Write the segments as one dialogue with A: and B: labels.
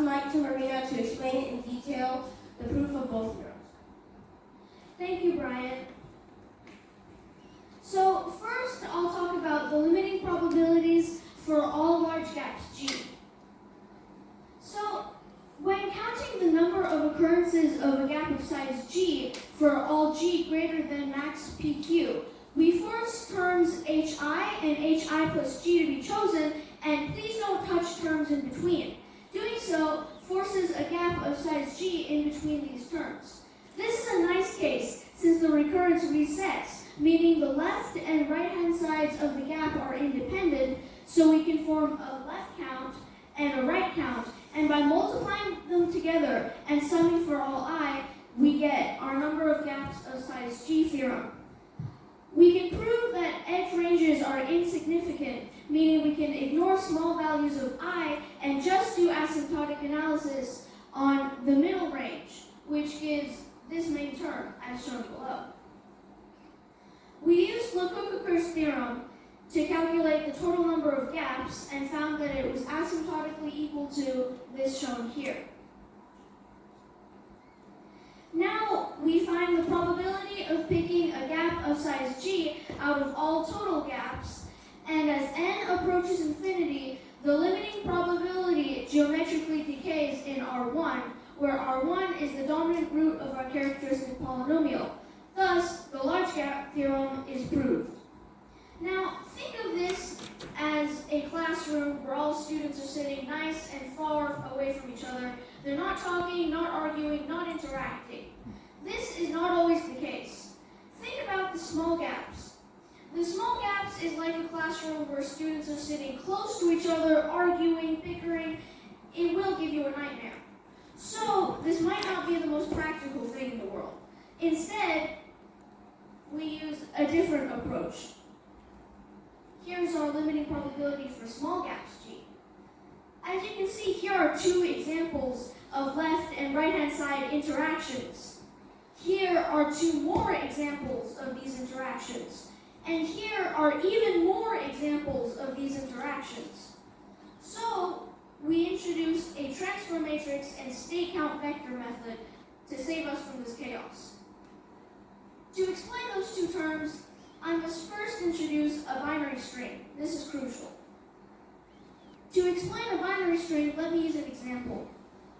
A: the mic to Marina to explain in detail the proof of both theorems.
B: Thank you, Brian. So first, I'll talk about the limiting probabilities for all large gaps G. So when counting the number of occurrences of a gap of size G for all G greater than max PQ, we force terms HI and HI plus G to be chosen, and please don't touch terms in between. Doing so forces a gap of size G in between these terms. This is a nice case since the recurrence resets, meaning the left and right-hand sides of the gap are independent, so we can form a left count and a right count, and by multiplying them together and summing for all I, we get our number of gaps of size G theorem. We can prove that edge ranges are insignificant, meaning we can ignore small values of I and just do asymptotic analysis on the middle range, which gives this main term, as shown below. We used Lecoq-Cokur's theorem to calculate the total number of gaps and found that it was asymptotically equal to this shown here. Now we find the probability of picking a gap of size G out of all total gaps, and as n approaches infinity, the limiting probability geometrically decays in R1, where R1 is the dominant root of our characteristic polynomial. Thus, the large gap theorem is proved. Now, think of this as a classroom where all students are sitting nice and far away from each other. They're not talking, not arguing, not interacting. This is not always the case. Think about the small gaps. The small gaps is like a classroom where students are sitting close to each other, arguing, bickering. It will give you a nightmare. So, this might not be the most practical thing in the world. Instead, we use a different approach. Here's our limiting probability for small gaps G. As you can see, here are two examples of left and right-hand side interactions. Here are two more examples of these interactions. And here are even more examples of these interactions. So, we introduced a transfer matrix and state count vector method to save us from this chaos. To explain those two terms, I must first introduce a binary string. This is crucial. To explain a binary string, let me use an example.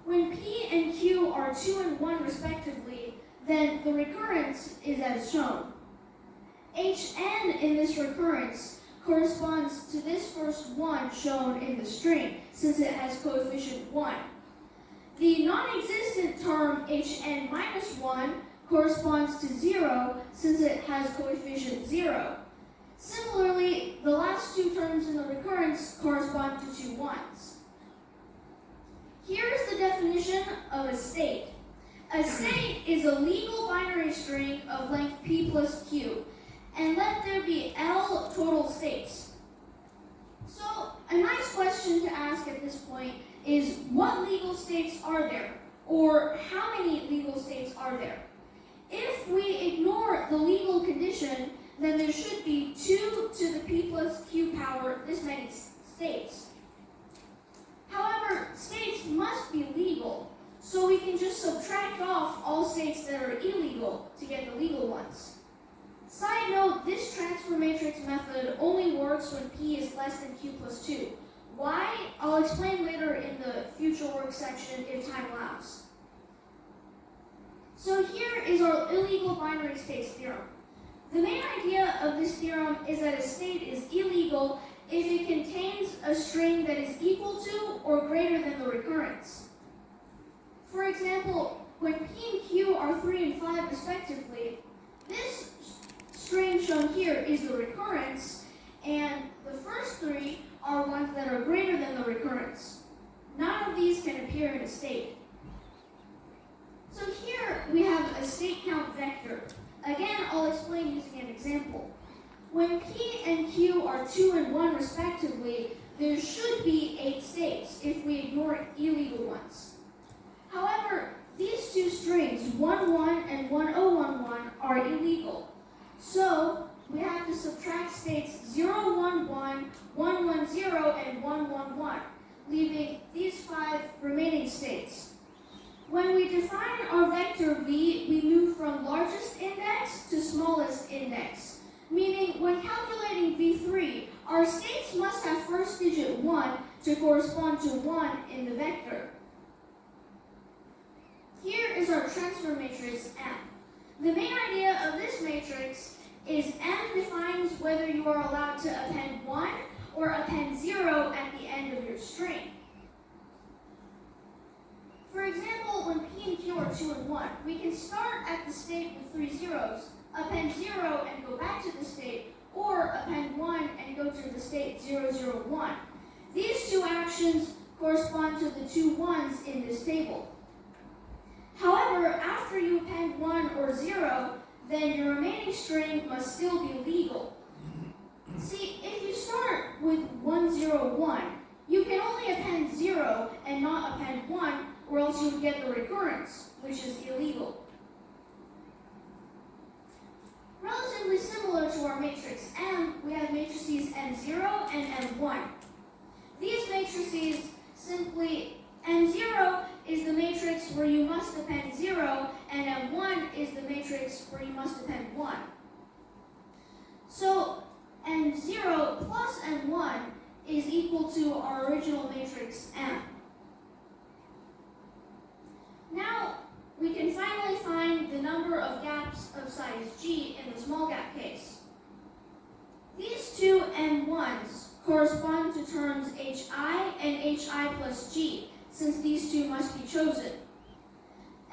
B: When P and Q are 2 and 1 respectively, then the recurrence is as shown. Hn in this recurrence corresponds to this first 1 shown in the string, since it has coefficient 1. The non-existent term Hn minus 1 corresponds to 0, since it has coefficient 0. Similarly, the last two terms in the recurrence correspond to two 1s. Here is the definition of a state. A state is a legal binary string of length p plus q, and let there be L total states. So, a nice question to ask at this point is, what legal states are there? Or how many legal states are there? If we ignore the legal condition, then there should be 2 to the p plus q power this many states. However, states must be legal, so we can just subtract off all states that are illegal to get the legal ones. Side note, this transfer matrix method only works when p is less than q plus 2. Why? I'll explain later in the future work section if time allows. So here is our illegal binary states theorem. The main idea of this theorem is that a state is illegal if it contains a string that is equal to or greater than the recurrence. For example, when P and Q are 3 and 5 respectively, this string shown here is the recurrence, and the first 3 are ones that are greater than the recurrence. None of these can appear in a state. So here we have a state count vector. Again, I'll explain using an example. When P and Q are 2 and 1 respectively, there should be 8 states if we ignore illegal ones. However, these two strings, 1, 1 and 1, 0, 1, 1, are illegal. So we have to subtract states 0, 1, 1, 1, 1, 0, and 1, 1, 1, leaving these 5 remaining states When we define our vector v, we move from largest index to smallest index, meaning when calculating v3, our states must have first digit 1 to correspond to 1 in the vector. Here is our transfer matrix M. The main idea of this matrix is M defines whether you are allowed to append 1 or append 0 at the end of your string. For example, when P and Q are 2 and 1, we can start at the state with 3 zeros, append 0 and go back to the state, or append 1 and go to the state 0, 0, 1. These two actions correspond to the two 1s in this table. However, after you append 1 or 0, then your remaining string must still be legal. See, if you start with 1, 0, 1, you can only append 0 and not append 1, or else you would get the recurrence, which is illegal. Relatively similar to our matrix M, we have matrices M0 and M1. These matrices simply, M0 is the matrix where you must append 0, and M1 is the matrix where you must append 1. So M0 plus M1 is equal to our original matrix M. Now, we can finally find the number of gaps of size G in the small gap case. These two M1s correspond to terms HI and HI plus G, since these two must be chosen.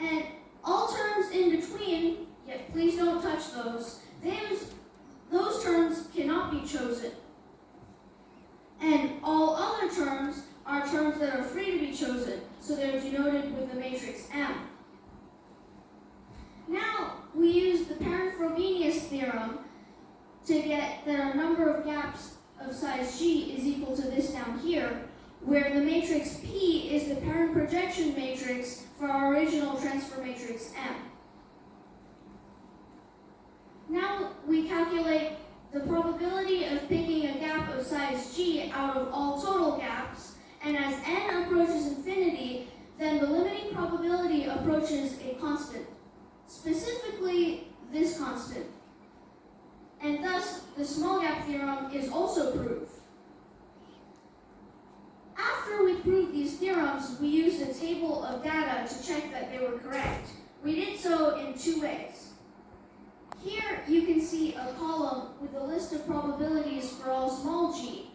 B: And all terms in between, yet please don't touch those, those terms cannot be chosen. And all other terms are terms that are free to be chosen, so they're denoted with the matrix M. Now, we use the Parent-Frobenius theorem to get that our number of gaps of size G is equal to this down here, where the matrix P is the parent projection matrix for our original transfer matrix M. Now we calculate the probability of picking a gap of size G out of all total gaps, and as n approaches infinity, then the limiting probability approaches a constant, specifically this constant. And thus, the small gap theorem is also proved. After we proved these theorems, we used a table of data to check that they were correct. We did so in two ways. Here you can see a column with a list of probabilities for all small g.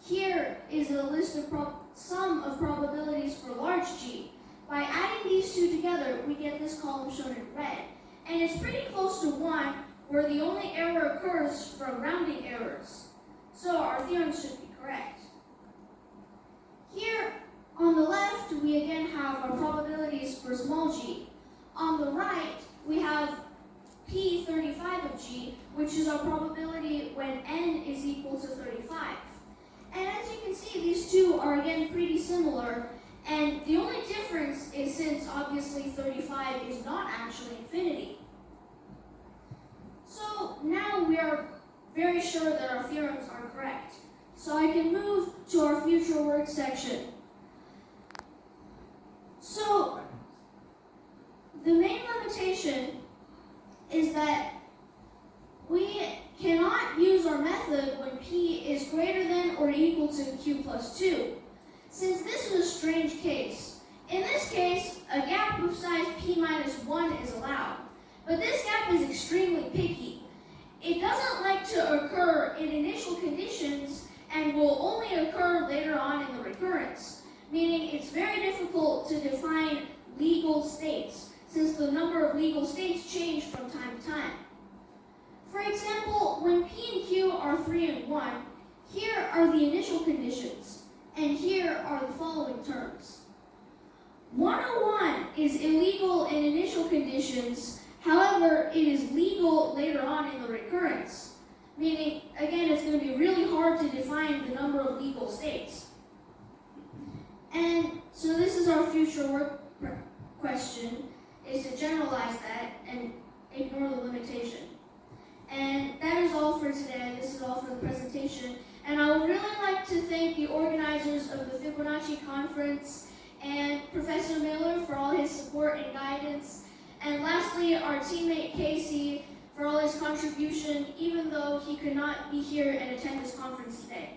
B: Here is a list of sum of probabilities for large g. By adding these two together, we get this column shown in red. And it's pretty close to 1, where the only error occurs from rounding errors. So our theorem should be correct. Here on the left, we again have our probabilities for small g. On the right, we have P35 of g, which is our probability when n is equal to 35. And as you can see, these two are again pretty similar, and the only difference is since obviously 35 is not actually infinity. So now we are very sure that our theorems are correct. So I can move to our future work section. So the main limitation is that we cannot use our method when P is greater than or equal to Q plus 2. Since this is a strange case, in this case, a gap of size P minus 1 is allowed. But this gap is extremely picky. It doesn't like to occur in initial conditions and will only occur later on in the recurrence, meaning it's very difficult to define legal states, since the number of legal states change from time to time. For example, when P and Q are 3 and 1, here are the initial conditions, and here are the following terms. 101 is illegal in initial conditions, however, it is legal later on in the recurrence, meaning, again, it's going to be really hard to define the number of legal states. And so this is our future work question, is to generalize that and ignore the limitation. And that is all for today. This is all for the presentation. And I would really like to thank the organizers of the Fibonacci conference and Professor Miller for all his his support and guidance. And lastly, our teammate Casey for all his contribution, even though he could not be here and attend this conference today.